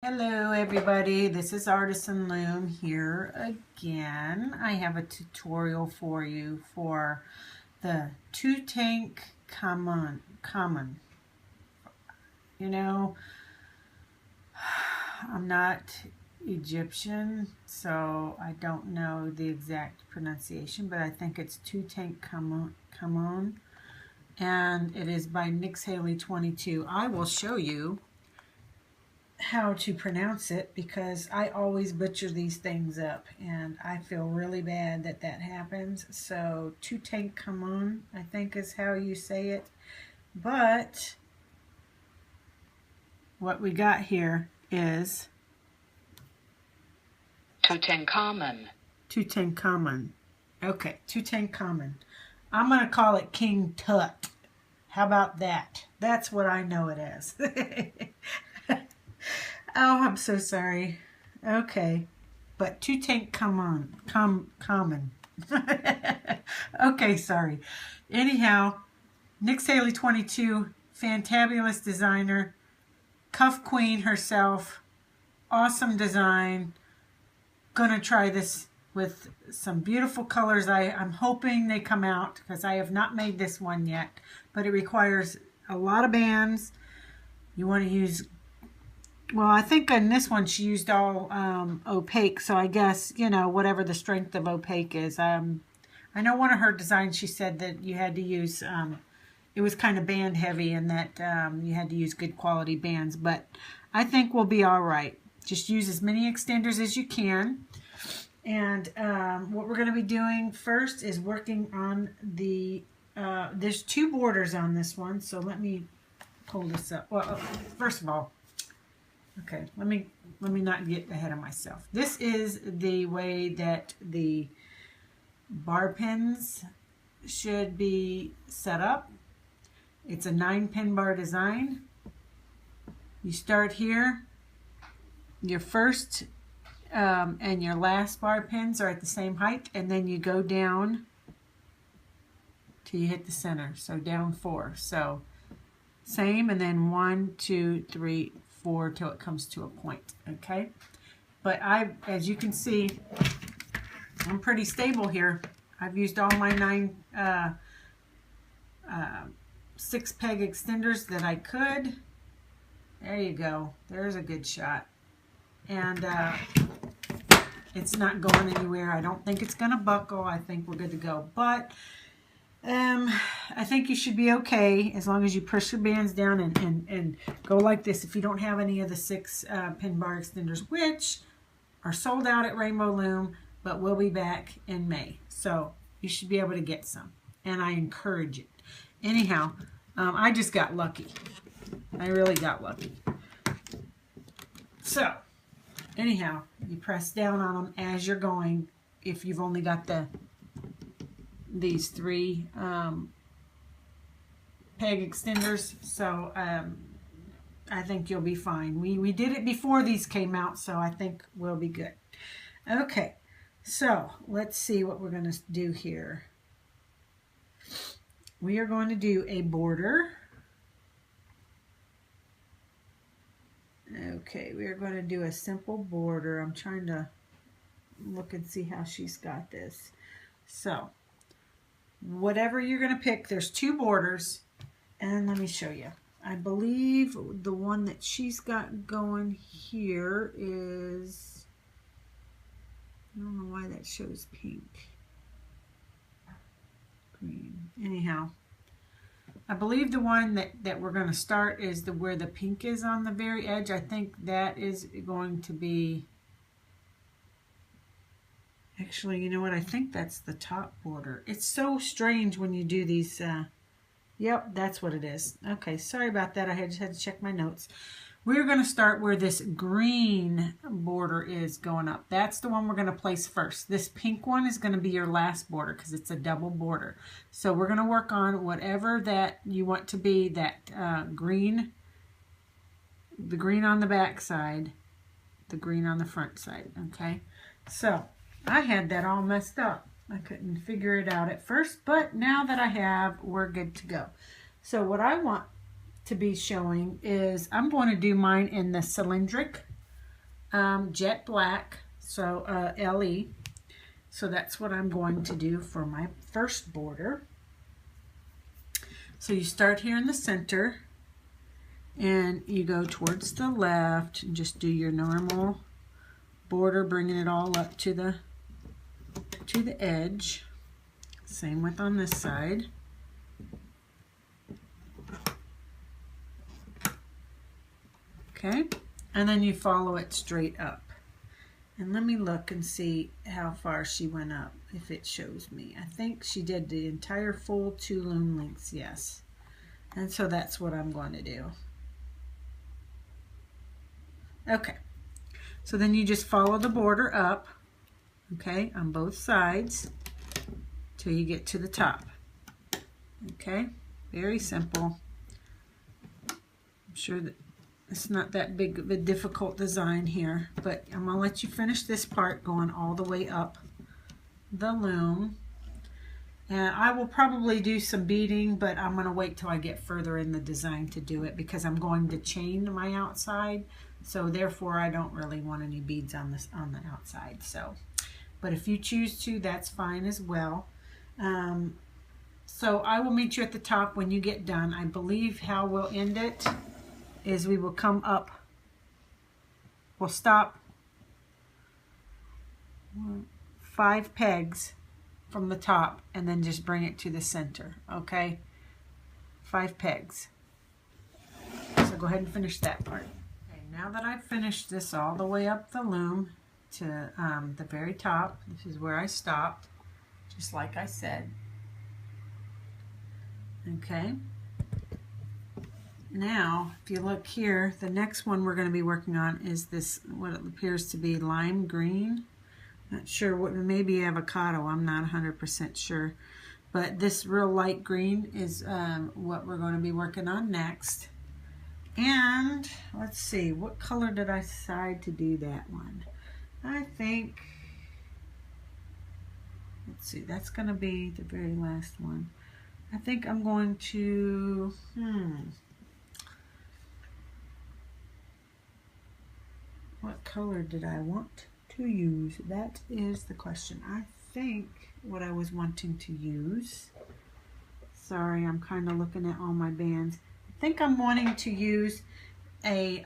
Hello everybody, this is Artisan Loom here again. I have a tutorial for you for the Tutankhamun. You know, I'm not Egyptian, so I don't know the exact pronunciation, but I think it's Tutankhamun, and it is by Nix Haley 22. I will show you how to pronounce it because I always butcher these things up and I feel really bad that that happens. So Tutankhamun, I think is how you say it. But what we got here is Tutankhamun. Tutankhamun. Okay, Tutankhamun. I'm going to call it King Tut. How about that? That's what I know it as. Oh, I'm so sorry. Okay. But Tutankhamun. Common. Okay, sorry. Anyhow, Nix Haley 22, fantabulous designer, Cuff Queen herself, awesome design. Gonna try this with some beautiful colors. I'm hoping they come out because I have not made this one yet, but it requires a lot of bands. You want to use, well, I think in this one she used all opaque, so I guess, you know, whatever the strength of opaque is. I know one of her designs she said that you had to use, it was kind of band heavy and that you had to use good quality bands, but I think we'll be all right. Just use as many extenders as you can. And what we're going to be doing first is working on the, there's two borders on this one, so let me pull this up. Well, first of all, okay, let me not get ahead of myself. This is the way that the bar pins should be set up. It's a 9-pin bar design. You start here. Your first and your last bar pins are at the same height, and then you go down till you hit the center. So down 4. So same, and then 1, 2, 3, 4 till it comes to a point. Okay, but as you can see, I'm pretty stable here. I've used all my 6 peg extenders that I could. There you go. There's a good shot. And it's not going anywhere. I don't think it's going to buckle. I think we're good to go. But I think you should be okay as long as you push your bands down and go like this. If you don't have any of the 6 pin bar extenders, which are sold out at Rainbow Loom, but we'll be back in May. So you should be able to get some. And I encourage it. Anyhow, I just got lucky. I really got lucky. So, anyhow, you press down on them as you're going. If you've only got these 3 peg extenders, so I think you'll be fine. We did it before these came out, so I think we'll be good. Okay, so let's see what we're going to do here. We are going to do a border. Okay, we are going to do a simple border. I'm trying to look and see how she's got this. So, whatever you're going to pick, there's 2 borders, and let me show you. I believe the one that she's got going here is, I don't know why that shows pink. Green. Anyhow, I believe the one that we're going to start is where the pink is on the very edge. I think that is going to be, actually, you know what? I think that's the top border. It's so strange when you do these. Yep, that's what it is. Okay, sorry about that. I just had to check my notes. We're going to start where this green border is going up. That's the one we're going to place first. This pink one is going to be your last border because it's a double border. So we're going to work on whatever that you want to be, that green, the green on the back side, the green on the front side, okay? So I had that all messed up. I couldn't figure it out at first, but now that I have, we're good to go. So what I want to be showing is I'm going to do mine in the cylindric jet black, so LE. So that's what I'm going to do for my first border. So you start here in the center and you go towards the left and just do your normal border, bringing it all up to the edge. Same with on this side. Okay, and then you follow it straight up. And let me look and see how far she went up, if it shows me. I think she did the entire full 2 loom lengths, yes. And so that's what I'm going to do. Okay, so then you just follow the border up, okay, on both sides till you get to the top. Okay, very simple. I'm sure that it's not that big of a difficult design here, but I'm going to let you finish this part going all the way up the loom. And I will probably do some beading, but I'm going to wait till I get further in the design to do it because I'm going to chain my outside. So therefore I don't really want any beads on the outside. So, but if you choose to, that's fine as well. So I will meet you at the top when you get done. I believe how we'll end it is we will come up, we'll stop 5 pegs from the top and then just bring it to the center, okay? 5 pegs. So go ahead and finish that part. Okay, now that I've finished this all the way up the loom to the very top, this is where I stopped, just like I said. Okay. Now, if you look here, the next one we're going to be working on is this, what it appears to be lime green. Not sure what, maybe avocado, I'm not 100% sure. But this real light green is what we're going to be working on next. And let's see, what color did I decide to do that one? I think, let's see, that's going to be the very last one. I think I'm going to, what color did I want to use? That is the question. I think what I was wanting to use, sorry, I'm kind of looking at all my bands. I think I'm wanting to use a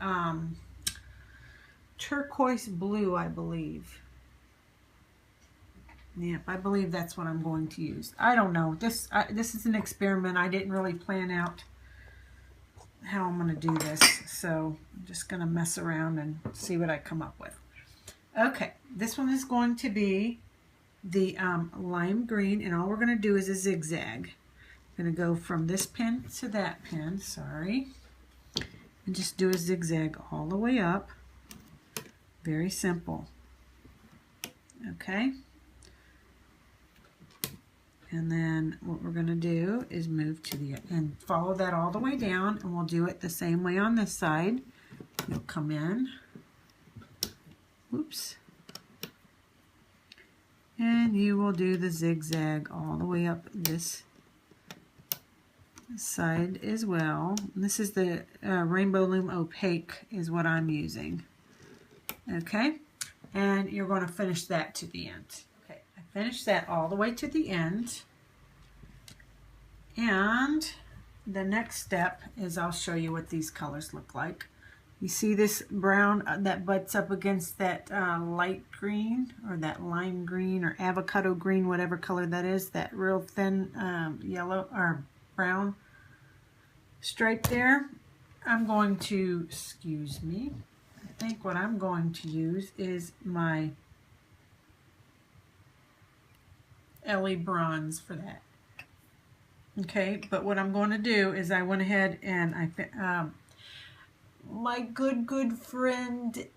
turquoise blue, I believe. Yep, I believe that's what I'm going to use. I don't know. This is an experiment. I didn't really plan out how I'm going to do this, so I'm just going to mess around and see what I come up with. Okay, this one is going to be the lime green, and all we're going to do is a zigzag. I'm going to go from this pin to that pin, sorry, and just do a zigzag all the way up. Very simple. Okay. And then what we're going to do is move to the, and follow that all the way down, and we'll do it the same way on this side. You'll come in, whoops, and you will do the zigzag all the way up this side as well. And this is the Rainbow Loom Opaque is what I'm using. Okay, and you're going to finish that to the end. Finish that all the way to the end, and the next step is I'll show you what these colors look like. You see this brown that butts up against that light green, or that lime green, or avocado green, whatever color that is, that real thin yellow or brown stripe there. I'm going to, excuse me, I think what I'm going to use is my LE bronze for that. Okay, but what I'm going to do is I went ahead and my good friend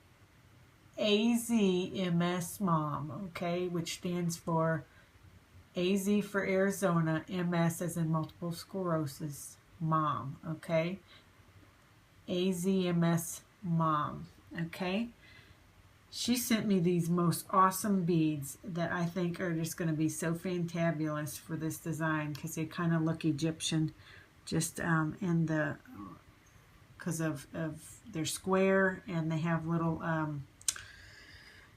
AZMS Mom, okay, which stands for AZ for Arizona, MS as in multiple sclerosis, Mom, okay, AZMS Mom, okay. She sent me these most awesome beads that I think are just going to be so fantabulous for this design, because they kind of look Egyptian, just in the, because of their square, and they have little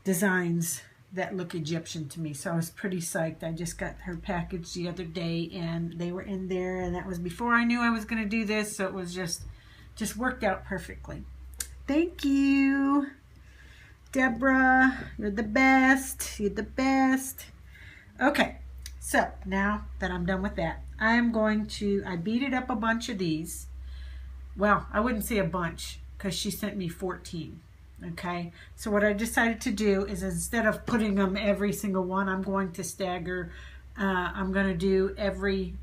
designs that look Egyptian to me. So I was pretty psyched. I just got her package the other day and they were in there, and that was before I knew I was going to do this. So it was just worked out perfectly. Thank you, Deborah. You're the best. You're the best. Okay, so now that I'm done with that, I beaded up a bunch of these. Well, I wouldn't say a bunch because she sent me 14. Okay, so what I decided to do is, instead of putting them every single one, I'm going to stagger. I'm going to do every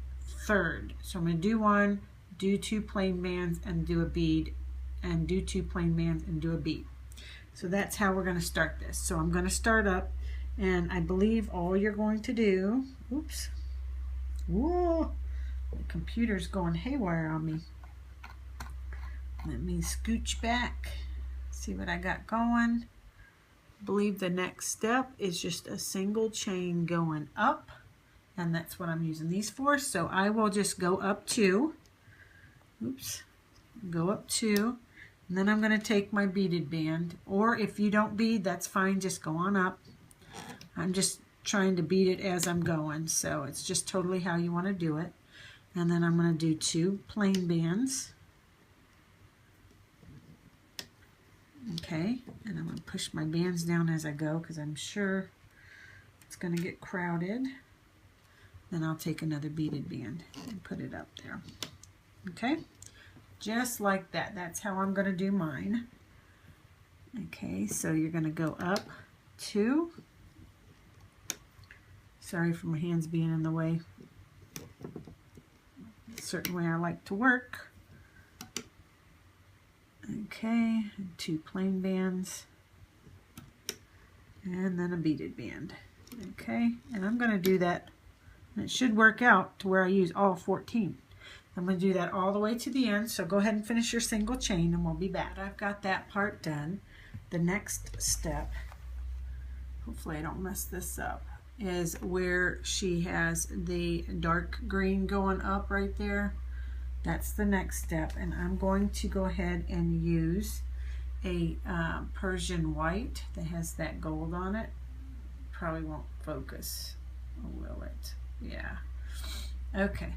third. So I'm going to do one, do 2 plain bands and do a bead, and do 2 plain bands and do a bead. So that's how we're going to start this. So I'm going to start up, and I believe all you're going to do, oops, whoa, the computer's going haywire on me. Let me scooch back. See what I got going. I believe the next step is just a single chain going up, and that's what I'm using these for. So I will just go up 2, oops, go up 2, and then I'm going to take my beaded band, or if you don't bead, that's fine, just go on up. I'm just trying to bead it as I'm going, so it's just totally how you want to do it. And then I'm going to do 2 plain bands. Okay, and I'm going to push my bands down as I go because I'm sure it's going to get crowded. Then I'll take another beaded band and put it up there. Okay, just like that. That's how I'm going to do mine. Okay, so you're going to go up 2. Sorry for my hands being in the way. It's a certain way I like to work. Okay, 2 plain bands, and then a beaded band. Okay, and I'm going to do that, and it should work out to where I use all 14. I'm going to do that all the way to the end, so go ahead and finish your single chain, and we'll be back. I've got that part done. The next step, hopefully I don't mess this up, is where she has the dark green going up right there. That's the next step, and I'm going to go ahead and use a Persian white that has that gold on it. Probably won't focus, or will it? Yeah. Okay.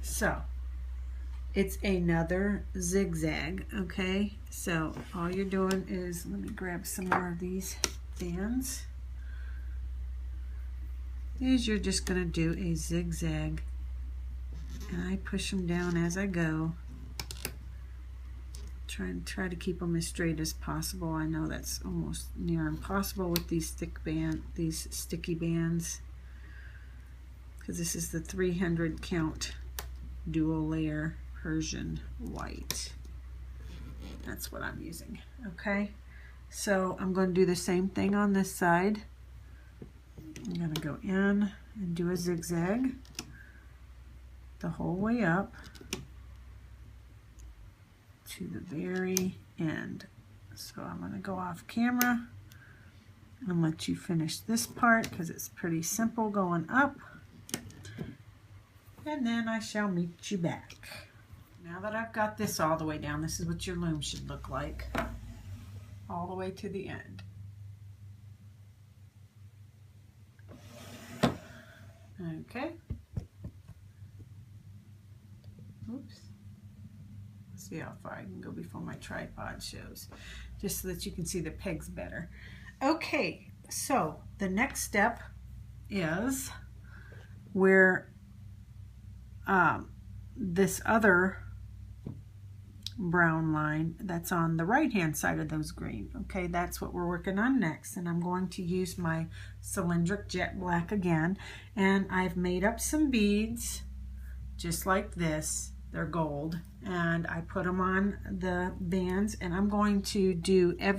So it's another zigzag. Okay, so all you're doing is, let me grab some more of these bands, is you're just going to do a zigzag. And I push them down as I go. Try to keep them as straight as possible. I know that's almost near impossible with these sticky bands, because this is the 300 count dual layer Persian white. That's what I'm using. Okay, so I'm going to do the same thing on this side. I'm going to go in and do a zigzag the whole way up to the very end. So I'm going to go off camera and let you finish this part because it's pretty simple going up, and then I shall meet you back. Now that I've got this all the way down, this is what your loom should look like all the way to the end. Okay. Oops. Let's see how far I can go before my tripod shows, just so that you can see the pegs better. Okay, so the next step is where this other brown line that's on the right hand side of those green, okay, that's what we're working on next. And I'm going to use my cylindric jet black again, and I've made up some beads just like this. They're gold, and I put them on the bands, and I'm going to do I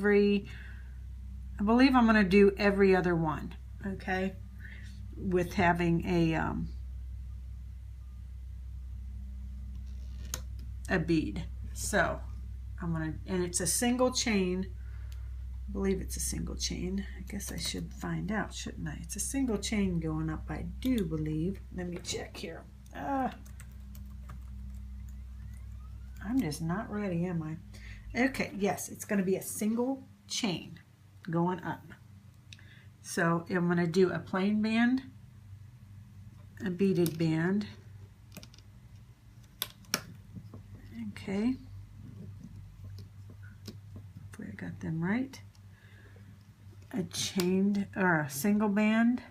believe I'm going to do every other one, okay, with having a bead. So I'm going to, and it's a single chain. I believe it's a single chain. I guess I should find out, shouldn't I? It's a single chain going up, I do believe. Let me check here. I'm just not ready, am I? Okay, yes, it's going to be a single chain going up. So I'm going to do a plain band, a beaded band, okay, hopefully I got them right, a chained or a single band,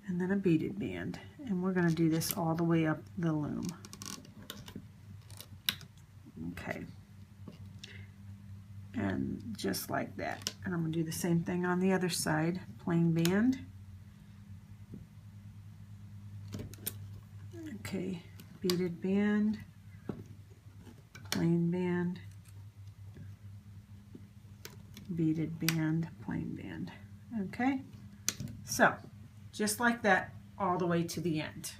and then a beaded band, and we're going to do this all the way up the loom. Okay, and just like that, and I'm going to do the same thing on the other side, plain band, okay, beaded band, plain band, beaded band, plain band. Okay, so just like that all the way to the end.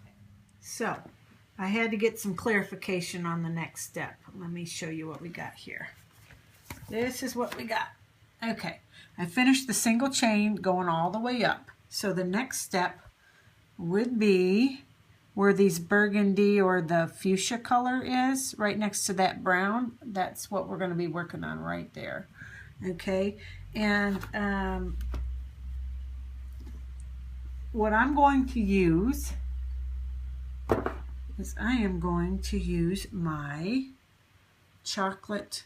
So I had to get some clarification on the next step. Let me show you what we got here. This is what we got. Okay, I finished the single chain going all the way up. So the next step would be where these burgundy or the fuchsia color is, right next to that brown. That's what we're going to be working on right there. Okay, and what I'm going to use is I am going to use my chocolate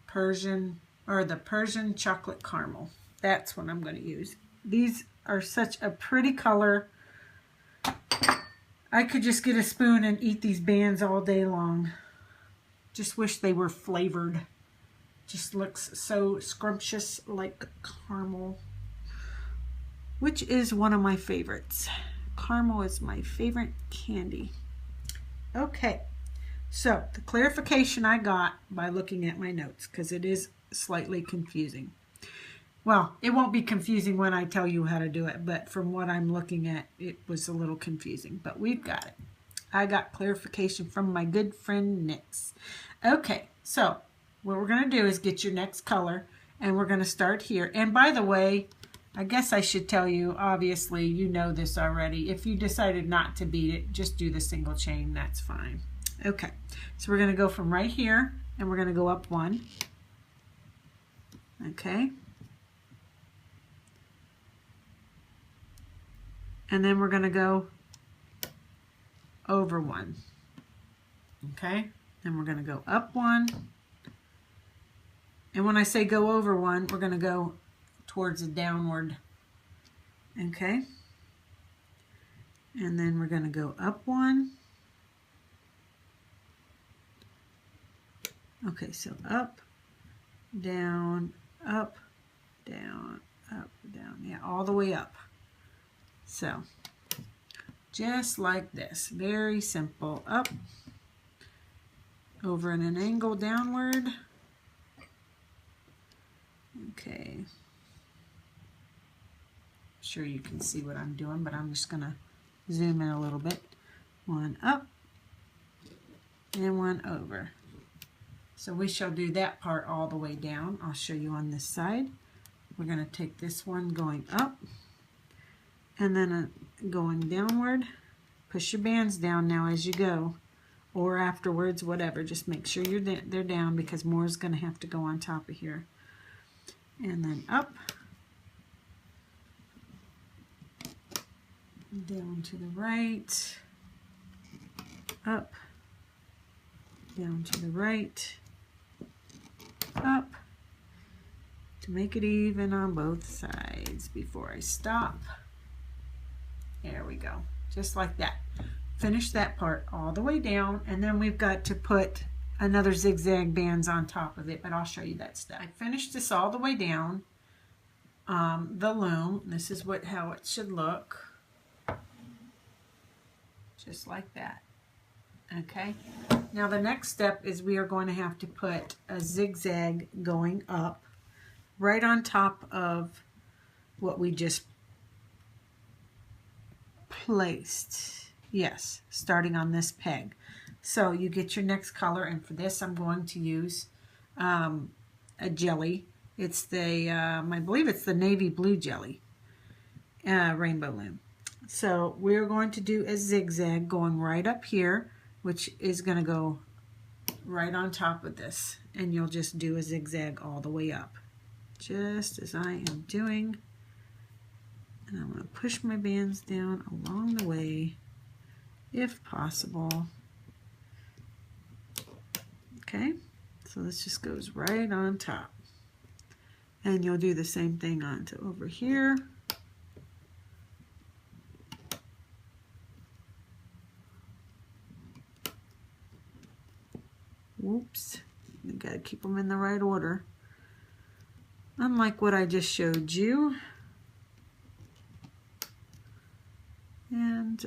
Persian, or the Persian chocolate caramel. That's what I'm going to use. These are such a pretty color. I could just get a spoon and eat these bands all day long. Just wish they were flavored. Just looks so scrumptious like caramel, which is one of my favorites. Caramel is my favorite candy. Okay, so the clarification I got by looking at my notes, because it is slightly confusing. Well, it won't be confusing when I tell you how to do it, but from what I'm looking at, it was a little confusing, but we've got it. I got clarification from my good friend Nix. Okay, so what we're going to do is get your next color, and we're going to start here. And by the way, I guess I should tell you, obviously you know this already. If you decided not to bead it, just do the single chain, that's fine. Okay, so we're going to go from right here, and we're going to go up one. Okay. And then we're going to go over one. Okay, then we're going to go up one. And when I say go over one, we're going to go towards a downward. Okay, and then we're going to go up one. Okay, so up, down, up, down, up, down. Yeah, all the way up. So just like this, very simple. Up, over in an angle downward. Okay, sure you can see what I'm doing, but I'm just gonna zoom in a little bit. One up and one over. So we shall do that part all the way down. I'll show you on this side. We're going to take this one going up and then going downward. Push your bands down now as you go, or afterwards, whatever. Just make sure they're down, because more is going to have to go on top of here. And then up, down to the right, up, down to the right, up, to make it even on both sides before I stop. There we go, just like that. Finish that part all the way down, and then we've got to put another zigzag bands on top of it, but I'll show you that step. I finished this all the way down the loom. This is how it should look, just like that. Okay, now the next step is we are going to have to put a zigzag going up right on top of what we just placed. Yes, starting on this peg. So you get your next color, and for this I'm going to use a jelly. It's the, I believe it's the navy blue jelly, rainbow loom. So we're going to do a zigzag going right up here, which is going to go right on top of this. and you'll just do a zigzag all the way up, just as I am doing. And I'm going to push my bands down along the way, if possible. Okay, so this just goes right on top. And you'll do the same thing onto over here. Whoops, you gotta keep them in the right order. Unlike what I just showed you. And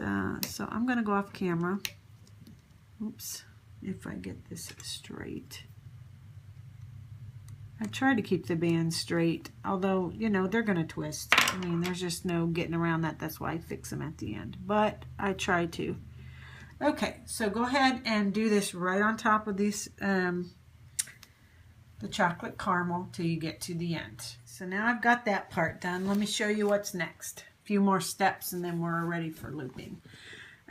so I'm gonna go off camera. Oops, if I get this straight. I try to keep the band straight, although, you know, they're gonna twist. I mean, there's just no getting around that. That's why I fix them at the end, but I try to. Okay, so go ahead and do this right on top of these, the chocolate caramel till you get to the end. So now I've got that part done. Let me show you what's next. A few more steps and then we're ready for looping.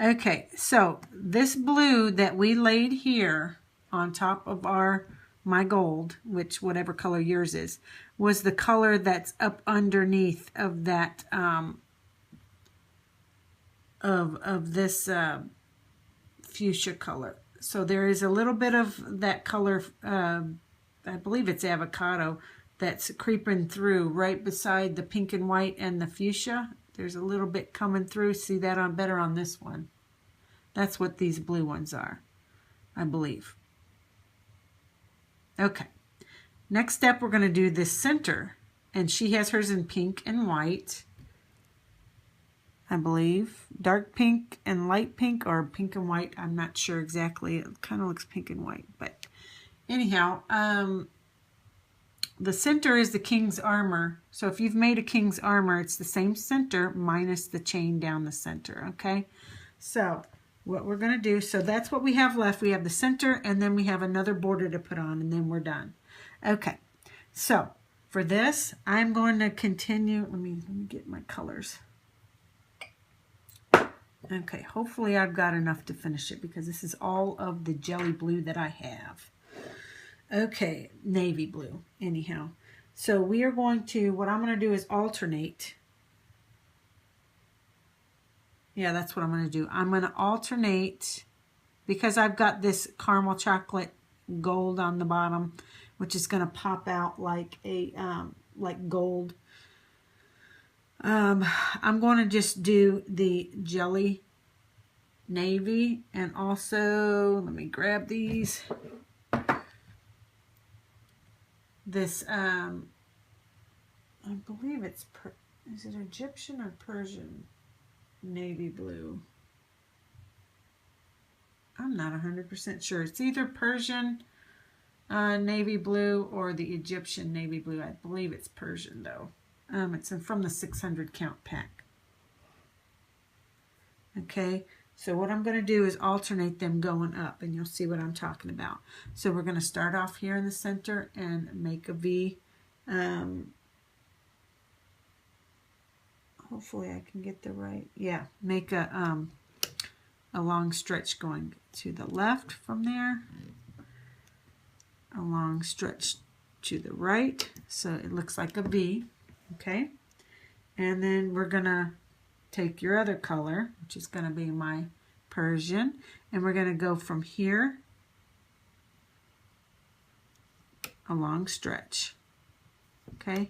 Okay, so this blue that we laid here on top of my gold, which whatever color yours is, was the color that's up underneath of that, of this, fuchsia color. So there is a little bit of that color, I believe it's avocado, that's creeping through right beside the pink and white and the fuchsia. There's a little bit coming through. See that on better on this one. That's what these blue ones are, I believe. Okay, next step we're going to do this center, and she has hers in pink and white, I believe. Dark pink and light pink, or pink and white, I'm not sure exactly. It kind of looks pink and white, but anyhow, the center is the king's armor. So if you've made a king's armor, it's the same center minus the chain down the center, okay? So what we're going to do, so that's what we have left. We have the center, and then we have another border to put on, and then we're done. Okay, so for this, I'm going to continue. Let me get my colors. Okay, hopefully I've got enough to finish it because this is all of the jelly blue that I have. Okay, navy blue, anyhow. So we are going to, what I'm going to do is alternate. Yeah, that's what I'm going to do. I'm going to alternate, because I've got this caramel chocolate gold on the bottom, which is going to pop out like a like gold. I'm going to just do the jelly navy, and also let me grab these. This I believe it's is it Egyptian or Persian navy blue? I'm not 100% sure. It's either Persian navy blue or the Egyptian navy blue. I believe it's Persian though. It's from the 600 count pack. Okay, so what I'm going to do is alternate them going up, and you'll see what I'm talking about. So we're going to start off here in the center and make a V. Hopefully I can get the right, yeah, make a long stretch going to the left from there, a long stretch to the right, so it looks like a V, okay? And then we're gonna take your other color, which is gonna be my Persian, and we're gonna go from here, a long stretch, okay?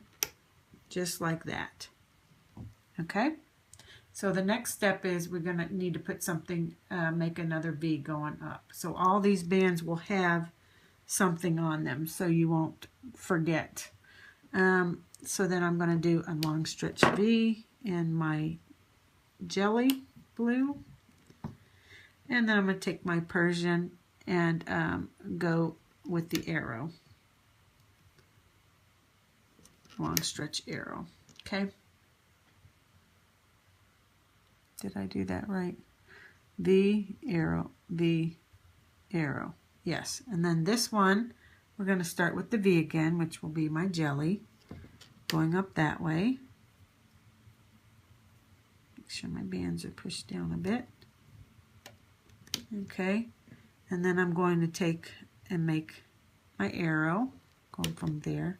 Just like that. Okay, so the next step is we're going to need to put something, make another V going up. So all these bands will have something on them so you won't forget. So then I'm going to do a long stretch V in my jelly blue. And then I'm going to take my Persian and go with the arrow. Long stretch arrow. Okay. Did I do that right? V, arrow, V, arrow. Yes, and then this one, we're going to start with the V again, which will be my jelly, going up that way. Make sure my bands are pushed down a bit. Okay, and then I'm going to take and make my arrow, going from there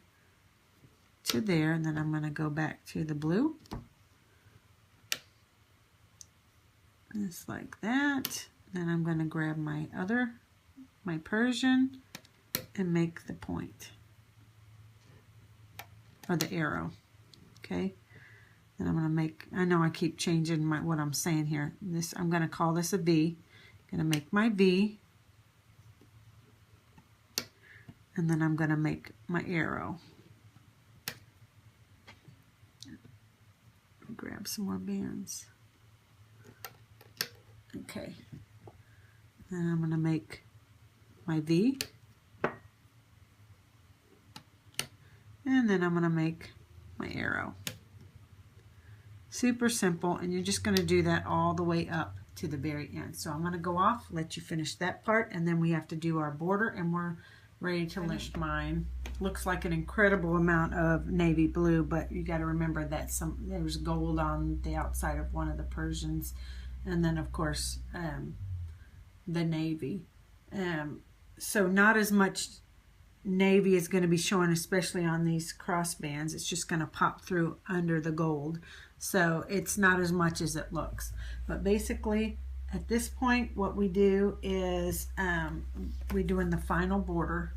to there, and then I'm going to go back to the blue. Just like that. Then I'm going to grab my Persian and make the point, or the arrow. Okay. Then I'm going to make, I know I keep changing what I'm saying here. I'm going to call this a V. I'm going to make my V. And then I'm going to make my arrow. Grab some more bands. Okay. Then I'm going to make my V. And then I'm going to make my arrow. Super simple, and you're just going to do that all the way up to the very end. So I'm going to go off, let you finish that part, and then we have to do our border, and we're ready to list mine. Looks like an incredible amount of navy blue, but you got to remember that there's gold on the outside of one of the Persians, and then of course the navy. So not as much navy is going to be showing, especially on these crossbands. It's just going to pop through under the gold, so it's not as much as it looks. But basically at this point what we do is we're doing the final border,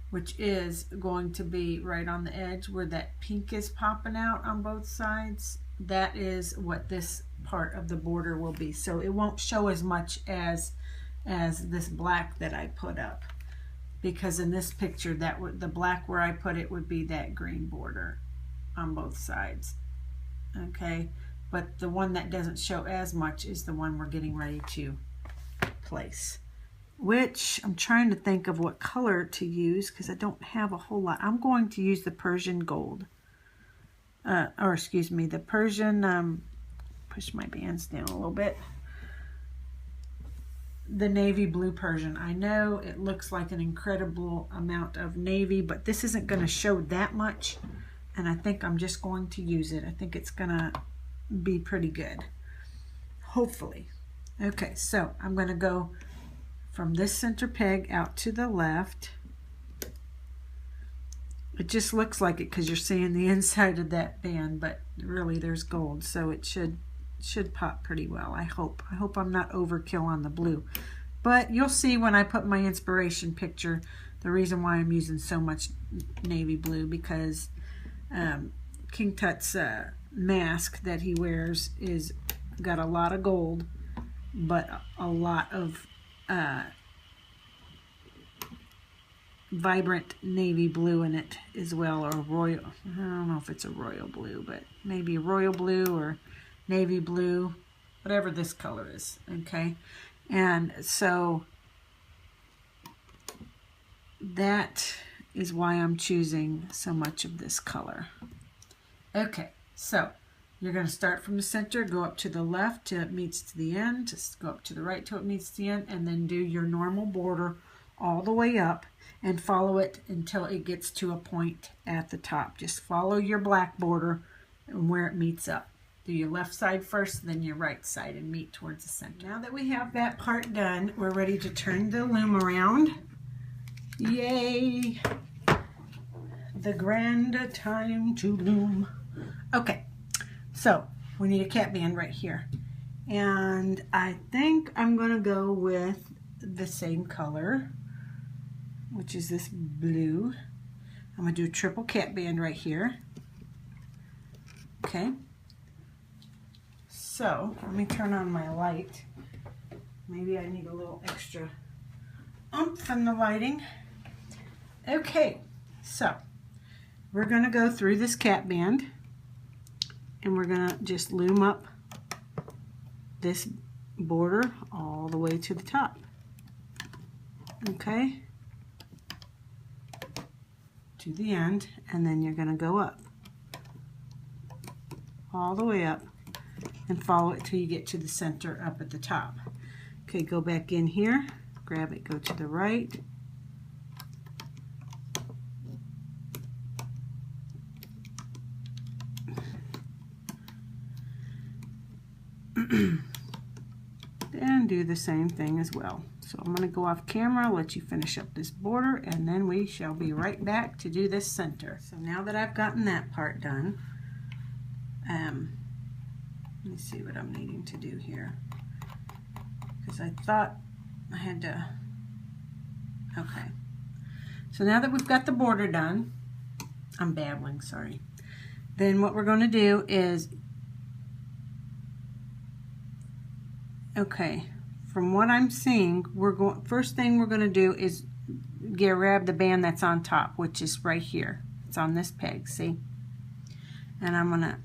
which is going to be right on the edge where that pink is popping out on both sides. That is what this part of the border will be. So it won't show as much as this black that I put up, because in this picture the black where I put it would be that green border on both sides. Okay, but the one that doesn't show as much is the one we're getting ready to place, which I'm trying to think of what color to use because I don't have a whole lot. I'm going to use the Persian gold, or excuse me, the Persian, push my bands down a little bit, the navy blue Persian. I know it looks like an incredible amount of navy, but this isn't going to show that much, and I think I'm just going to use it. I think it's going to be pretty good, hopefully. Okay, so I'm going to go from this center peg out to the left. It just looks like it because you're seeing the inside of that band, but really there's gold, so it should pop pretty well. I hope I'm not overkill on the blue, but you'll see when I put my inspiration picture the reason why I'm using so much navy blue, because King Tut's mask that he wears is got a lot of gold, but a lot of vibrant navy blue in it as well, or royal, I don't know if it's a royal blue, but maybe royal blue or navy blue, whatever this color is. Okay, and so that is why I'm choosing so much of this color. Okay, so you're going to start from the center, go up to the left till it meets to the end, just go up to the right till it meets to the end, and then do your normal border all the way up and follow it until it gets to a point at the top. Just follow your black border and where it meets up. Do your left side first, then your right side, and meet towards the center. Now that we have that part done, we're ready to turn the loom around. Yay! The grand time to loom. Okay, so we need a cap band right here. And I think I'm going to go with the same color, which is this blue. I'm going to do a triple cap band right here. Okay. So let me turn on my light. Maybe I need a little extra oomph in the lighting. Okay, so we're going to go through this cap band and we're going to just loom up this border all the way to the top. Okay, to the end, and then you're going to go up all the way up and follow it till you get to the center up at the top. Okay, go back in here, grab it, go to the right, and do the same thing as well. So I'm going to go off camera, let you finish up this border, and then we shall be right back to do this center. So now that I've gotten that part done, let me see what I'm needing to do here, because I thought I had to, okay. So now that we've got the border done, I'm babbling, sorry. Then what we're going to do is, okay, from what I'm seeing, first thing we're going to do is grab the band that's on top, which is right here. It's on this peg, see? And I'm going to,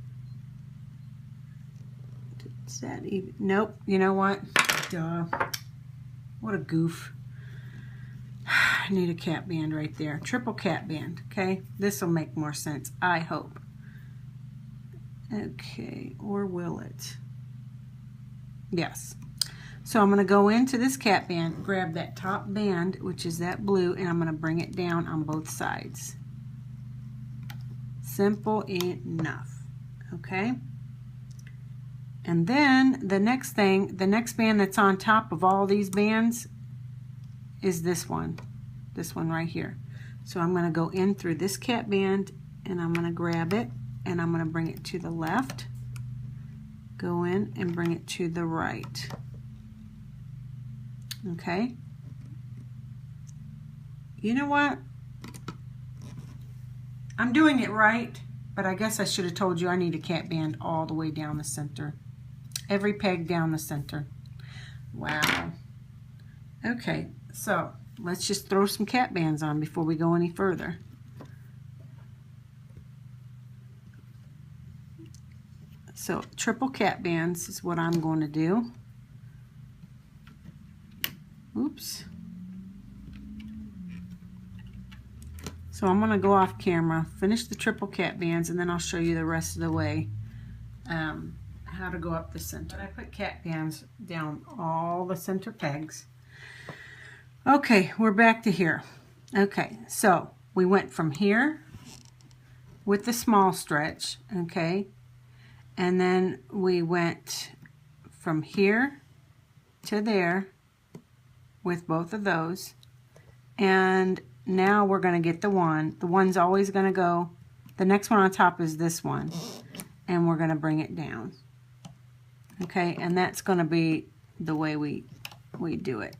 is that even, nope, you know what? Duh. What a goof. I need a cap band right there. Triple cap band, okay? This will make more sense, I hope. Okay, or will it? Yes. So I'm going to go into this cap band, grab that top band, which is that blue, and I'm going to bring it down on both sides. Simple enough, okay? And then the next thing, the next band that's on top of all these bands is this one right here. So I'm going to go in through this cap band, and I'm going to grab it, and I'm going to bring it to the left, go in and bring it to the right. Okay, you know what, I'm doing it right, but I guess I should have told you I need a cap band all the way down the center, every peg down the center. Wow. Okay, so let's just throw some cap bands on before we go any further. So triple cap bands is what I'm going to do. Oops. So I'm going to go off camera, finish the triple cap bands, and then I'll show you the rest of the way how to go up the center. I put cap bands down all the center pegs. Okay, we're back to here. Okay, so we went from here with the small stretch, okay, and then we went from here to there with both of those, and now we're going to get the one. The one's always going to go, the next one on top is this one, and we're going to bring it down. Okay, and that's going to be the way we do it.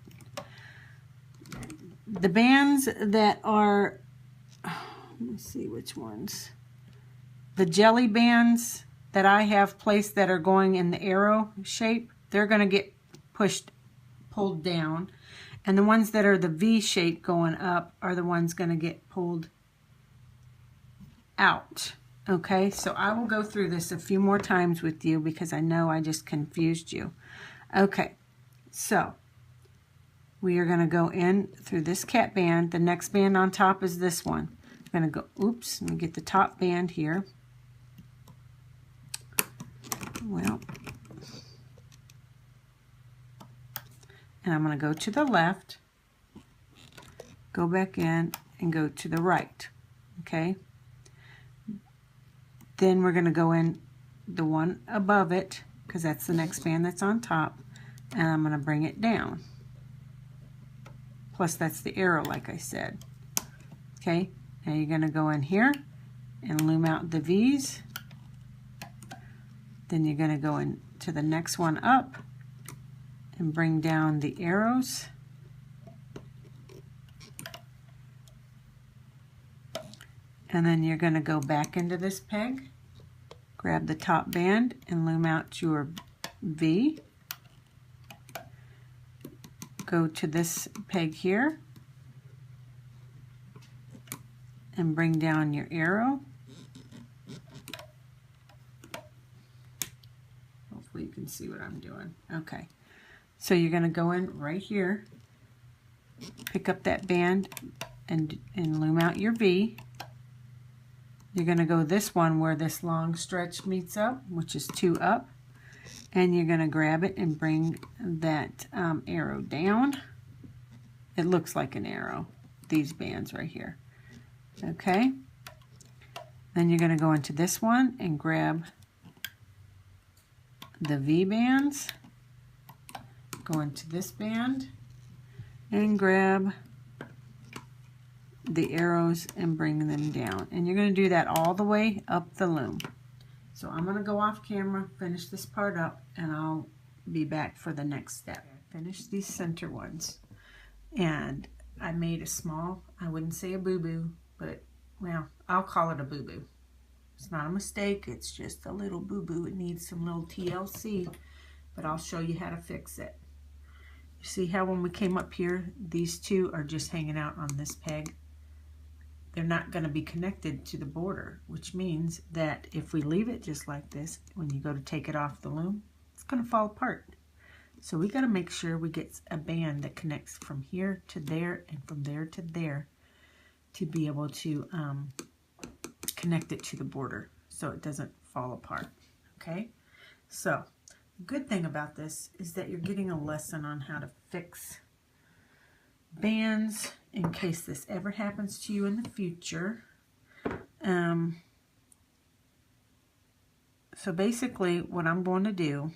The bands that are, let me see which ones. The jelly bands that I have placed that are going in the arrow shape, they're going to get pulled down. And the ones that are the V shape going up are the ones going to get pulled out. Okay, so I will go through this a few more times with you because I know I just confused you. Okay, so we are going to go in through this cap band. The next band on top is this one. I'm going to go, oops, let me get the top band here. Well, and I'm going to go to the left, go back in, and go to the right, okay? Then we're going to go in the one above it, because that's the next band that's on top, and I'm going to bring it down. Plus that's the arrow, like I said. Okay, now you're going to go in here and loom out the V's. Then you're going to go into the next one up and bring down the arrows. And then you're going to go back into this peg, grab the top band and loom out your V. Go to this peg here and bring down your arrow. Hopefully you can see what I'm doing. Okay. So you're going to go in right here, pick up that band and loom out your V. You're going to go this one where this long stretch meets up, which is 2 up, and you're going to grab it and bring that arrow down. It looks like an arrow, these bands right here. Okay. Then you're going to go into this one and grab the V bands. Go into this band, and grab the arrows and bring them down. And you're going to do that all the way up the loom. So I'm going to go off camera, finish this part up, and I'll be back for the next step. Finish these center ones. And I made a small, I wouldn't say a boo-boo, but, well, I'll call it a boo-boo. It's not a mistake, it's just a little boo-boo. It needs some little TLC, but I'll show you how to fix it. You see how when we came up here, these two are just hanging out on this peg? They're not going to be connected to the border, which means that if we leave it just like this, when you go to take it off the loom, it's going to fall apart. So we got to make sure we get a band that connects from here to there and from there to there to be able to connect it to the border so it doesn't fall apart. Okay, so the good thing about this is that you're getting a lesson on how to fix bands in case this ever happens to you in the future. So basically what I'm going to do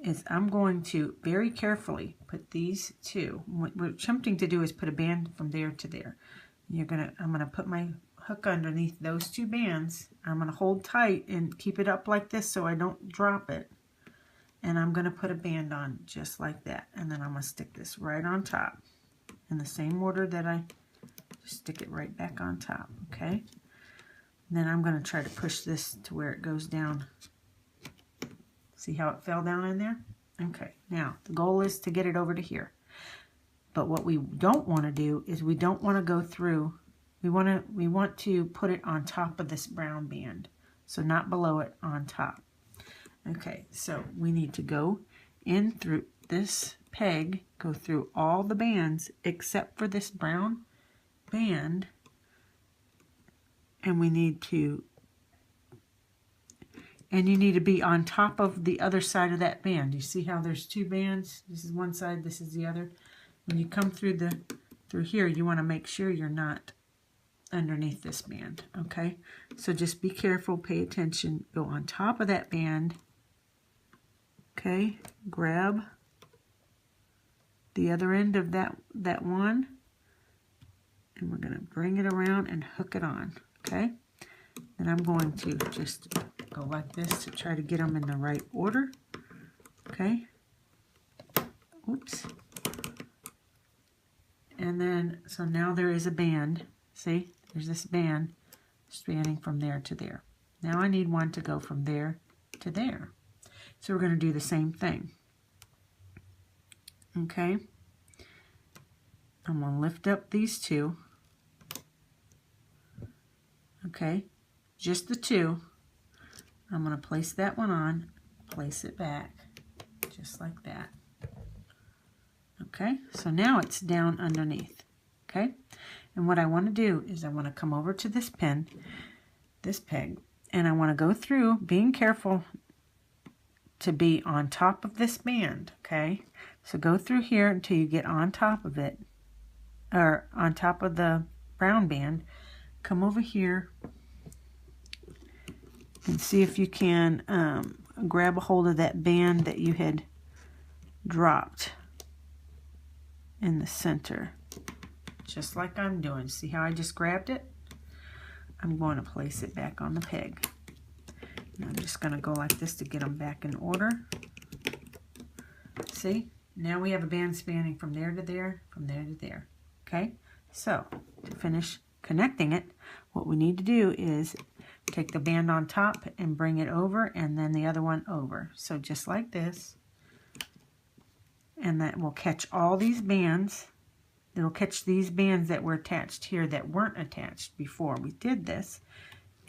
is I'm going to very carefully put these two. What we're attempting to do is put a band from there to there. I'm gonna put my hook underneath those two bands. I'm gonna hold tight and keep it up like this so I don't drop it. And I'm gonna put a band on just like that. And then I'm gonna stick this right on top in the same order that I just stick it right back on top, okay? And then I'm gonna try to push this to where it goes down. See how it fell down in there? Okay, now the goal is to get it over to here. But what we don't want to do is we don't want to go through, we want to put it on top of this brown band. So not below it, on top. Okay, so we need to go in through this peg, go through all the bands except for this brown band, and we need to, and you need to be on top of the other side of that band. You see how there's two bands? This is one side, this is the other. When you come through here, you want to make sure you're not underneath this band, okay? So just be careful, pay attention, go on top of that band, okay? Grab the other end of that one, and we're going to bring it around and hook it on, okay? Then I'm going to just go like this to try to get them in the right order, okay? Oops. And then, so now there is a band. See, there's this band spanning from there to there. Now I need one to go from there to there. So we're going to do the same thing. Okay. I'm going to lift up these two. Okay. Just the two. I'm going to place that one on, place it back, just like that. Okay, so now it's down underneath. Okay, and what I want to do is I want to come over to this pin, this peg, and I want to go through, being careful to be on top of this band. Okay, so go through here until you get on top of it, or on top of the brown band. Come over here and see if you can grab a hold of that band that you had dropped in the center, just like I'm doing. See how I just grabbed it? I'm going to place it back on the peg. And I'm just going to go like this to get them back in order. See? Now we have a band spanning from there to there, from there to there. Okay? So, to finish connecting it, what we need to do is take the band on top and bring it over, and then the other one over. So just like this. And that will catch all these bands. It'll catch these bands that were attached here that weren't attached before we did this.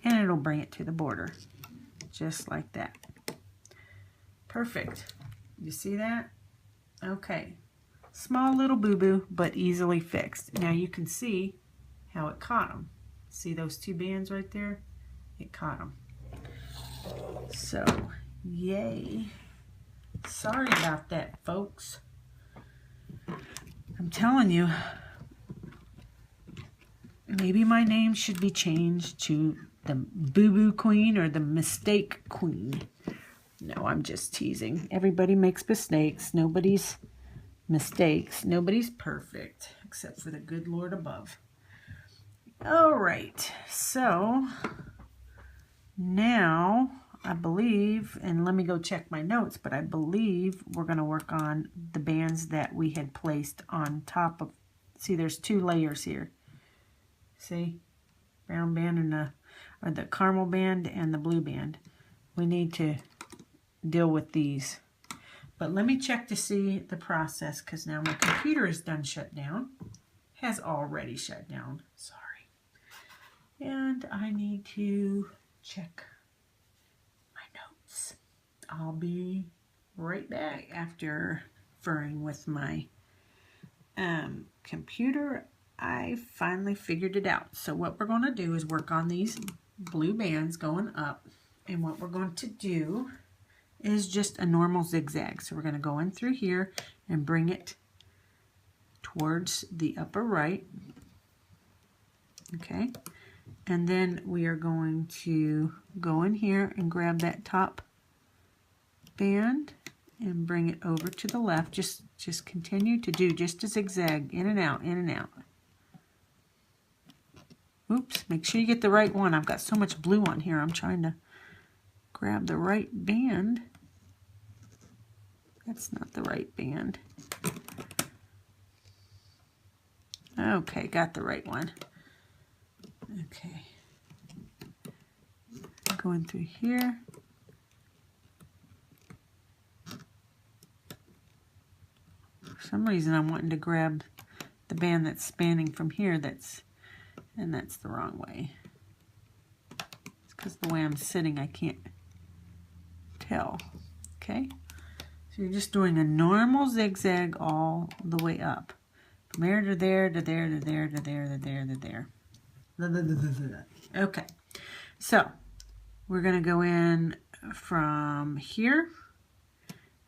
And it'll bring it to the border. Just like that. Perfect. You see that? Okay. Small little boo-boo, but easily fixed. Now you can see how it caught them. See those two bands right there? It caught them. So, yay. Sorry about that, folks. I'm telling you, maybe my name should be changed to the Boo-Boo Queen or the Mistake Queen. No, I'm just teasing. Everybody makes mistakes. Nobody's mistakes. Nobody's perfect except for the good Lord above. All right, so now I believe, and let me go check my notes, but I believe we're going to work on the bands that we had placed on top of, see there's 2 layers here. See? Brown band and the caramel band and the blue band. We need to deal with these. But let me check to see the process, because now my computer is done shut down. Has already shut down. Sorry. And I need to check my notes. I'll be right back after conferring with my computer. I finally figured it out. So what we're going to do is work on these blue bands going up. And what we're going to do is just a normal zigzag. So we're going to go in through here and bring it towards the upper right. Okay. And then we are going to go in here and grab that top band and bring it over to the left. Just continue to do just a zigzag, in and out, in and out. Oops, make sure you get the right one. I've got so much blue on here. I'm trying to grab the right band. That's not the right band. Okay, got the right one. Okay. Going through here. For some reason I'm wanting to grab the band that's spanning from here, and that's the wrong way. It's because the way I'm sitting I can't tell. Okay, so you're just doing a normal zigzag all the way up. From there to there, to there, to there, to there, to there, to there. Okay, so we're going to go in from here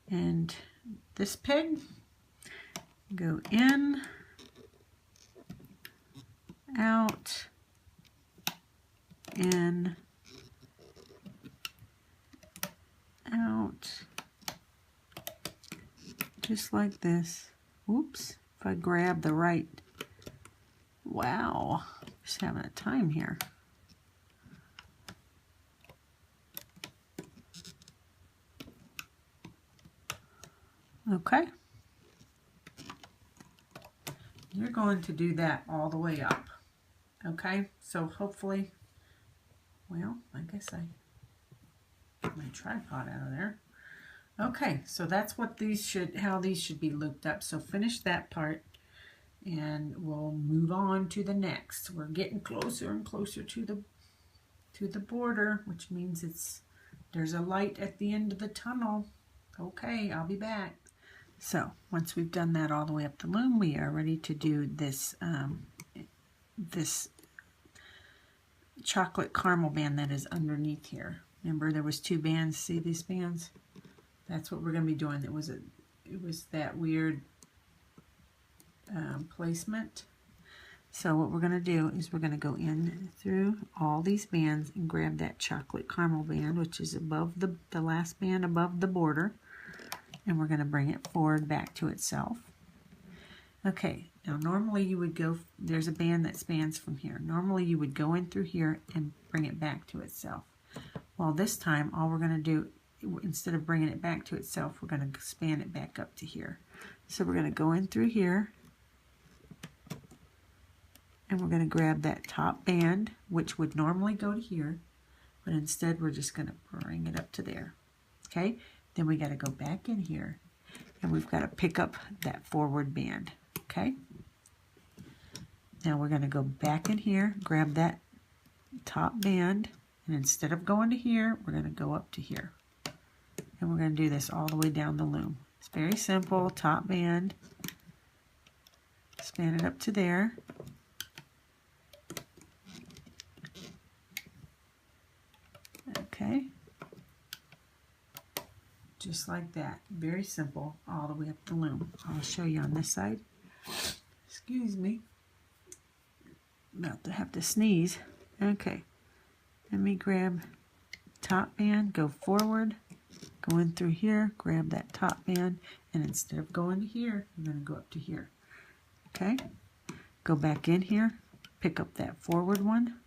and this peg, go in, out, in, out, just like this. Oops, if I grab the right, wow, just having a time here. Okay. You're going to do that all the way up. Okay, so hopefully, well, I guess I get my tripod out of there. Okay, so that's what how these should be looped up. So finish that part and we'll move on to the next. We're getting closer and closer to the border, which means there's a light at the end of the tunnel. Okay, I'll be back. So once we've done that all the way up the loom, we are ready to do this this chocolate caramel band that is underneath here. Remember there was 2 bands. See these bands? That's what we're going to be doing. It was that weird placement. So what we're going to do is we're going to go in through all these bands and grab that chocolate caramel band, which is above the last band above the border. And we're going to bring it forward back to itself. Okay, now normally you would go, there's a band that spans from here. Normally you would go in through here and bring it back to itself. Well, this time all we're going to do, instead of bringing it back to itself, we're going to span it back up to here. So we're going to go in through here and we're going to grab that top band, which would normally go to here, but instead we're just going to bring it up to there. Okay? Then we got to go back in here and we've got to pick up that forward band. Okay? Now we're going to go back in here, grab that top band, and instead of going to here, we're going to go up to here. And we're going to do this all the way down the loom. It's very simple. Top band, span it up to there. Okay. Just like that. Very simple, all the way up the loom. I'll show you on this side. Excuse me. About to have to sneeze. Okay. Let me grab top band, go forward, go in through here, grab that top band, and instead of going to here, you're going to go up to here. Okay, go back in here, pick up that forward one,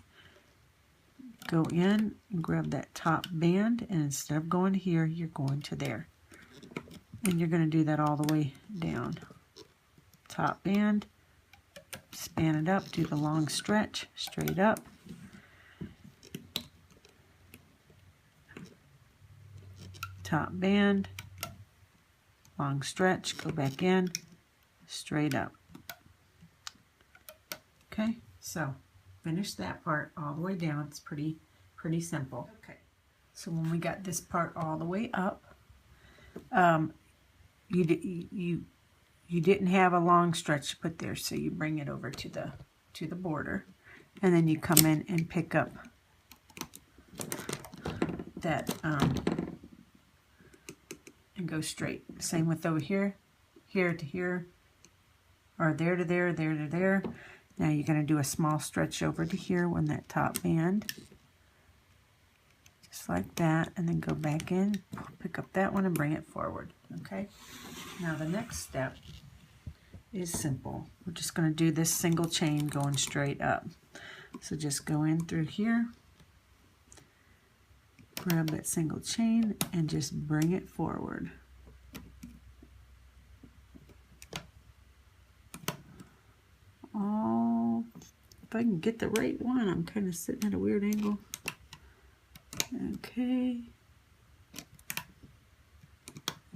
go in and grab that top band, and instead of going here, you're going to there. And you're going to do that all the way down. Top band, span it up, do the long stretch, straight up. Top band, long stretch, go back in, straight up. Okay, so finish that part all the way down. It's pretty simple. Okay, so when we got this part all the way up, you didn't have a long stretch to put there, so you bring it over to the border, and then you come in and pick up that and go straight. Same with over here, here to here, or there to there, there to there. Now you're going to do a small stretch over to here on that top band, just like that, and then go back in, pick up that one and bring it forward. Okay, now the next step is simple. We're just going to do this single chain going straight up. So just go in through here, grab that single chain and just bring it forward. Oh, if I can get the right one, I'm kind of sitting at a weird angle. Okay.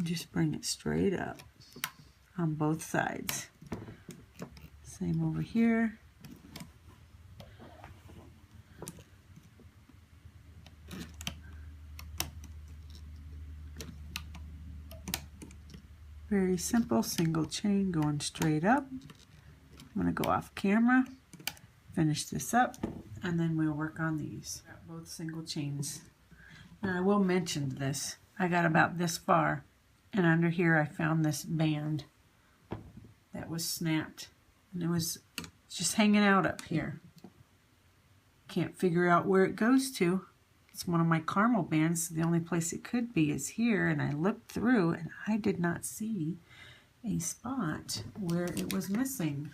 Just bring it straight up on both sides. Same over here. Very simple, single chain going straight up. I'm going to go off camera, finish this up, and then we'll work on these. Got both single chains. Now I will mention this. I got about this far, and under here I found this band that was snapped, and it was just hanging out up here. Can't figure out where it goes to. It's one of my caramel bands. The only place it could be is here, and I looked through and I did not see a spot where it was missing.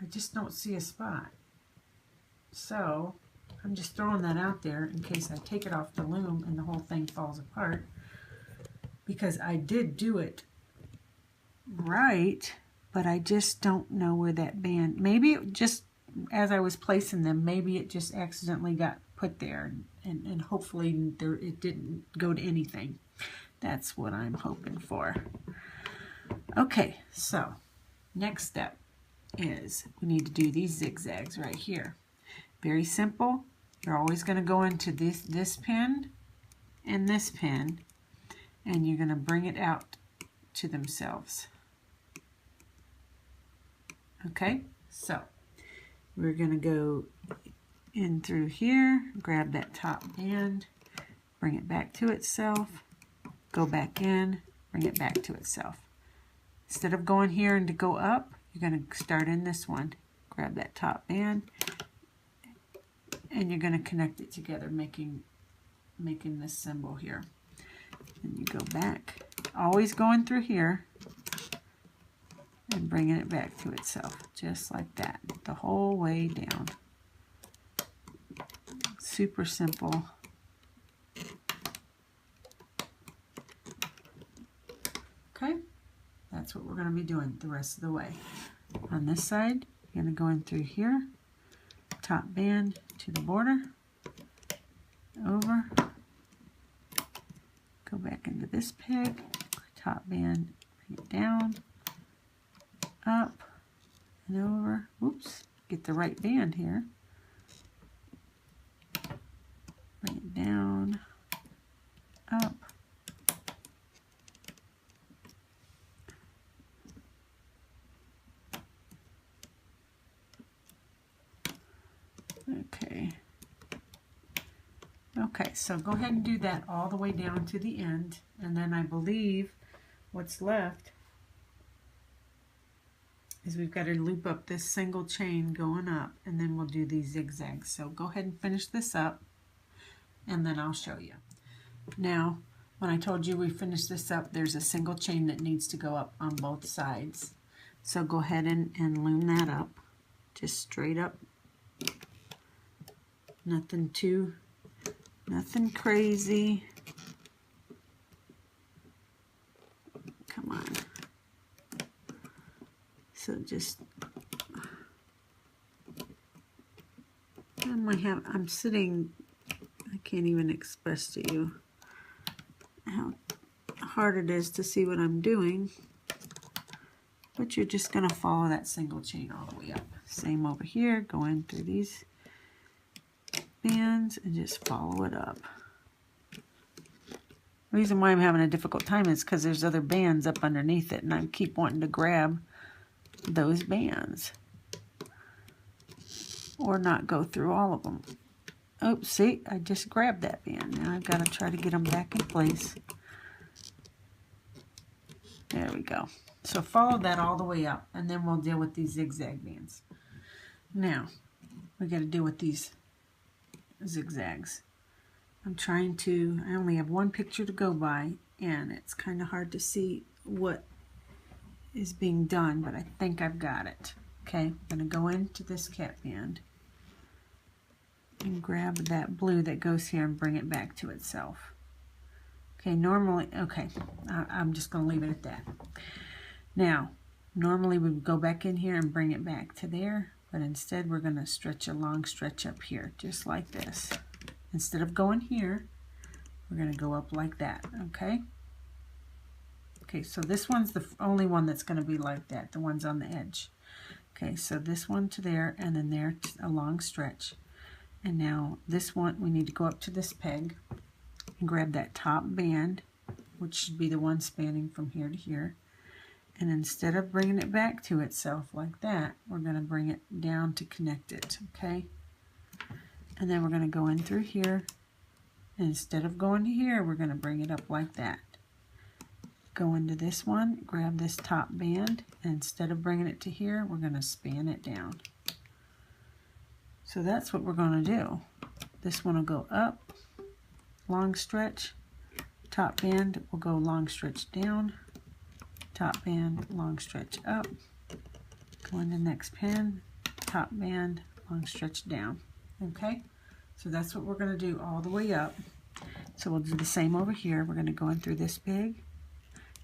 I just don't see a spot. So I'm just throwing that out there in case I take it off the loom and the whole thing falls apart, because I did do it right, but I just don't know where that band, maybe it just, as I was placing them, maybe it just accidentally got put there, and hopefully it didn't go to anything. That's what I'm hoping for. Okay, so next step is we need to do these zigzags right here. Very simple. You're always going to go into this pin and this pin, and you're going to bring it out to themselves. Okay, so we're going to go in through here, grab that top band, bring it back to itself, go back in, bring it back to itself. Instead of going here and to go up, you're going to start in this one, grab that top band, and you're going to connect it together, making this symbol here. And you go back, always going through here, and bringing it back to itself, just like that, the whole way down. Super simple. Okay, that's what we're going to be doing the rest of the way. On this side, you're going to go in through here, top band to the border, over, go back into this peg, top band, bring it down, up and over. Oops, get the right band here. Bring it down, up, okay, so go ahead and do that all the way down to the end, and then I believe what's left is we've got to loop up this single chain going up, and then we'll do these zigzags. So go ahead and finish this up, and then I'll show you. Now, when I told you we finished this up, there's a single chain that needs to go up on both sides. So go ahead and loom that up, just straight up. Nothing crazy. Come on. So just, I'm sitting, I can't even express to you how hard it is to see what I'm doing, but you're just going to follow that single chain all the way up. Same over here, go in through these bands and just follow it up. The reason why I'm having a difficult time is because there's other bands up underneath it, and I keep wanting to grab those bands or not go through all of them. Oh, see, I just grabbed that band. Now I've got to try to get them back in place. There we go. So follow that all the way up, and then we'll deal with these zigzag bands. Now, we got to deal with these zigzags. I only have one picture to go by, and it's kind of hard to see what is being done, but I think I've got it. Okay, I'm going to go into this cap band and grab that blue that goes here and bring it back to itself. Okay, normally, okay, I'm just going to leave it at that. Now, normally we would go back in here and bring it back to there, but instead we're going to stretch a long stretch up here, just like this. Instead of going here, we're going to go up like that, okay? Okay, so this one's the only one that's going to be like that, the ones on the edge. Okay, so this one to there, and then there, a long stretch. And now this one, we need to go up to this peg and grab that top band, which should be the one spanning from here to here. And instead of bringing it back to itself like that, we're going to bring it down to connect it, okay? And then we're going to go in through here, and instead of going to here, we're going to bring it up like that. Go into this one, grab this top band, and instead of bringing it to here, we're going to span it down. So that's what we're going to do. This one will go up, long stretch, top band will go long stretch down, top band, long stretch up, go into the next pin, top band, long stretch down. Okay, so that's what we're going to do all the way up. So we'll do the same over here. We're going to go in through this big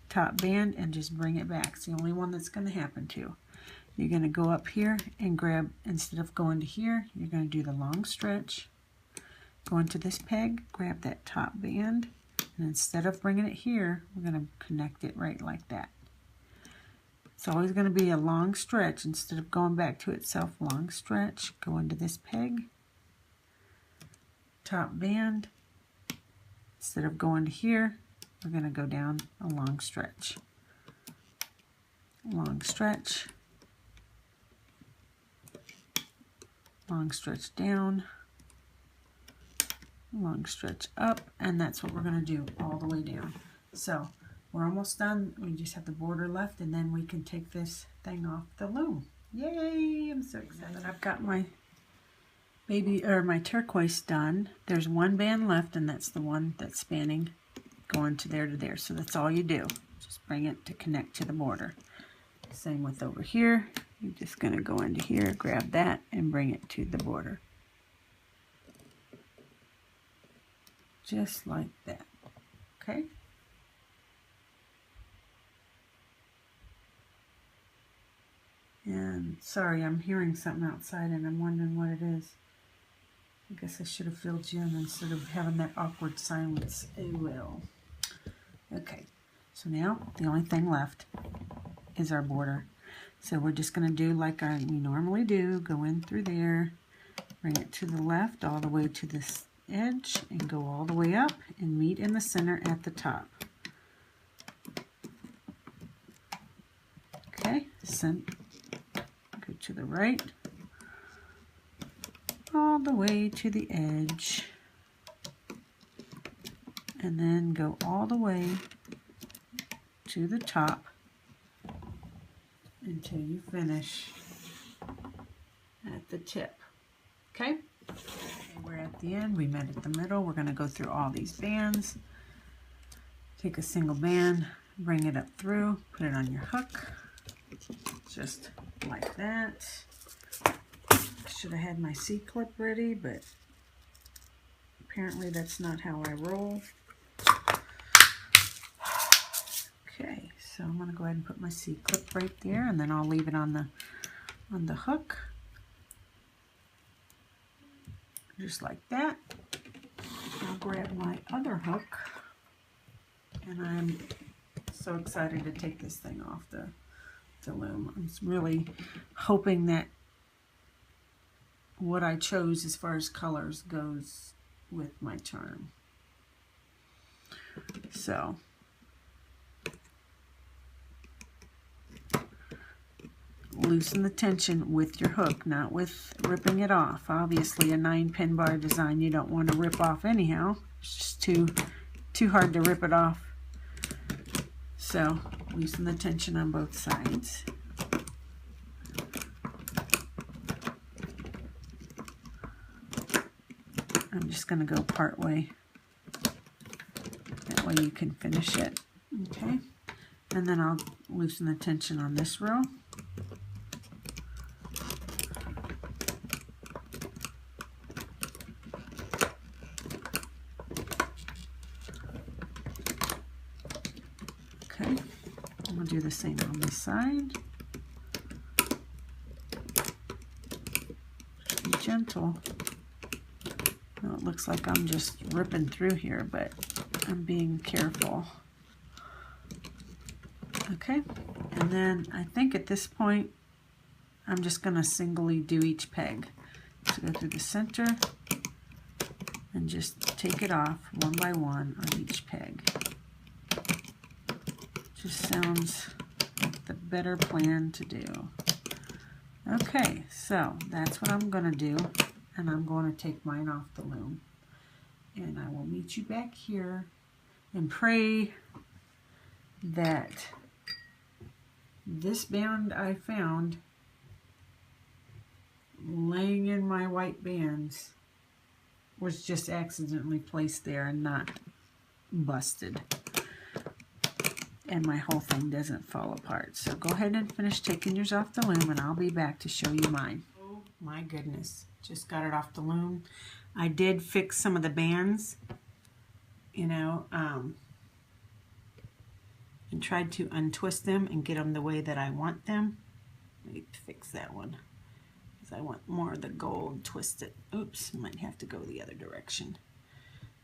top band and just bring it back. It's the only one that's going to happen to. You're going to go up here and grab, instead of going to here, you're going to do the long stretch, go into this peg, grab that top band, and instead of bringing it here, we're going to connect it right like that. It's always going to be a long stretch. Instead of going back to itself, long stretch, go into this peg, top band. Instead of going to here, we're going to go down a long stretch. Long stretch. Long stretch down. Long stretch up. And that's what we're going to do all the way down. So we're almost done. We just have the border left, and then we can take this thing off the loom. Yay! I'm so excited. I've got my my turquoise done. There's one band left, and that's the one that's spanning, going to there. So that's all you do. Just bring it to connect to the border. Same with over here. You're just going to go into here, grab that, and bring it to the border. Just like that. Okay? And sorry, I'm hearing something outside and I'm wondering what it is. I guess I should have filled you in instead of having that awkward silence. Oh well. Okay, so now the only thing left is our border. So we're just going to do like we normally do. Go in through there, bring it to the left all the way to this edge, and go all the way up and meet in the center at the top. Okay, go to the right, all the way to the edge, and then go all the way to the top until you finish at the tip. Okay? We're at the end. We met at the middle. We're going to go through all these bands. Take a single band, bring it up through, put it on your hook, just like that. Should have had my C-clip ready, but apparently that's not how I roll. Okay, so I'm going to go ahead and put my C-clip right there, and then I'll leave it on the hook, just like that. I'll grab my other hook, and I'm so excited to take this thing off the loom. I'm really hoping that what I chose as far as colors goes with my charm. So loosen the tension with your hook, not with ripping it off. Obviously a 9-pin bar design you don't want to rip off anyhow. It's just too hard to rip it off. So loosen the tension on both sides. I'm just going to go part way. That way you can finish it. Okay. And then I'll loosen the tension on this row. Okay. I'm going to do the same on this side. Just be gentle. Now it looks like I'm just ripping through here, but I'm being careful. Okay, and then I think at this point I'm just going to singly do each peg. So go through the center and just take it off one by one on each peg. Just sounds like the better plan to do. Okay, so that's what I'm going to do, and I'm going to take mine off the loom. And I will meet you back here and pray that this band I found laying in my white bands was just accidentally placed there and not busted, and my whole thing doesn't fall apart. So go ahead and finish taking yours off the loom, and I'll be back to show you mine. Oh my goodness, just got it off the loom. I did fix some of the bands, you know, and tried to untwist them and get them the way that I want them. Let me fix that one because I want more of the gold twisted. Oops, might have to go the other direction.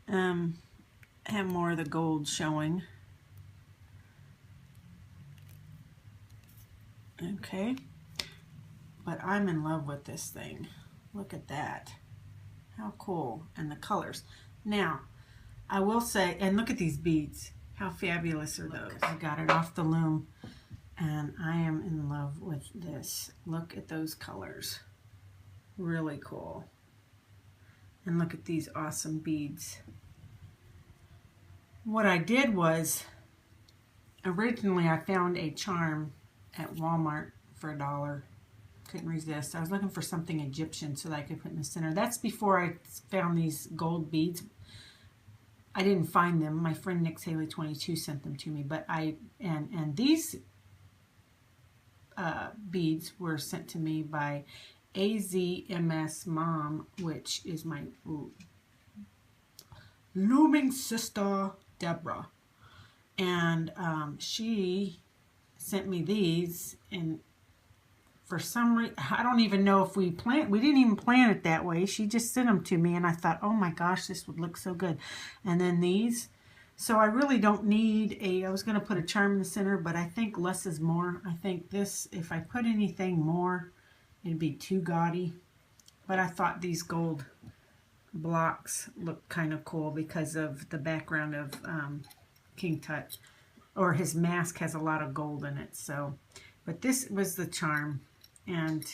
Have more of the gold showing. Okay, but I'm in love with this thing. Look at that. How cool. And the colors. Now, I will say, and look at these beads. How fabulous are those? I got it off the loom, and I am in love with this. Look at those colors. Really cool. And look at these awesome beads. What I did was, originally I found a charm at Walmart for $1. Couldn't resist. I was looking for something Egyptian so that I could put in the center. That's before I found these gold beads. I didn't find them. My friend Nick Haley 22 sent them to me, but and these beads were sent to me by AZMS Mom, which is my looming sister Deborah, and she sent me these, and for some reason, I don't even know if we didn't even plan it that way. She just sent them to me, and I thought, oh my gosh, this would look so good. And then these, so I really don't need I was going to put a charm in the center, but I think less is more. I think this, if I put anything more, it'd be too gaudy. But I thought these gold blocks look kind of cool because of the background of King Tut, or his mask has a lot of gold in it. So, but this was the charm, and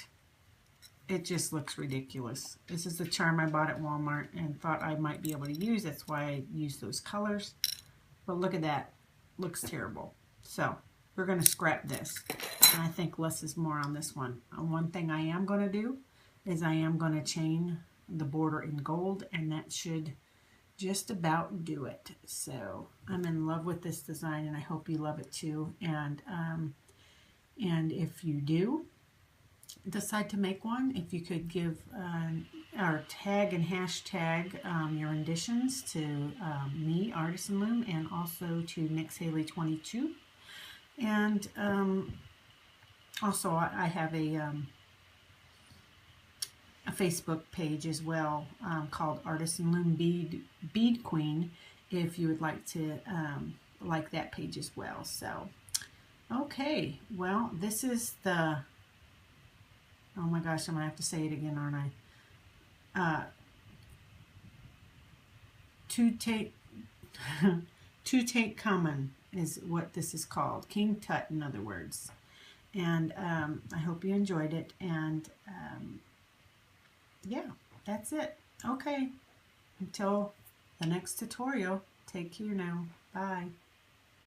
it just looks ridiculous. This is the charm I bought at Walmart and thought I might be able to use. That's why I used those colors. But look at that. Looks terrible. So we're going to scrap this. And I think less is more on this one. One thing I am going to do is I am going to chain the border in gold, and that should just about do it. So I'm in love with this design, and I hope you love it too. And if you do decide to make one, if you could give our tag and hashtag your renditions to me, Artisan Loom, and also to NixHaley22. And also I have a Facebook page as well called Artisan Loom Bead Queen, if you would like to like that page as well. So, okay, well, this is the, oh my gosh, I'm going to have to say it again, aren't I? Tutankhamun is what this is called. King Tut, in other words. And I hope you enjoyed it. And yeah, that's it. Okay, until the next tutorial, take care now. Bye.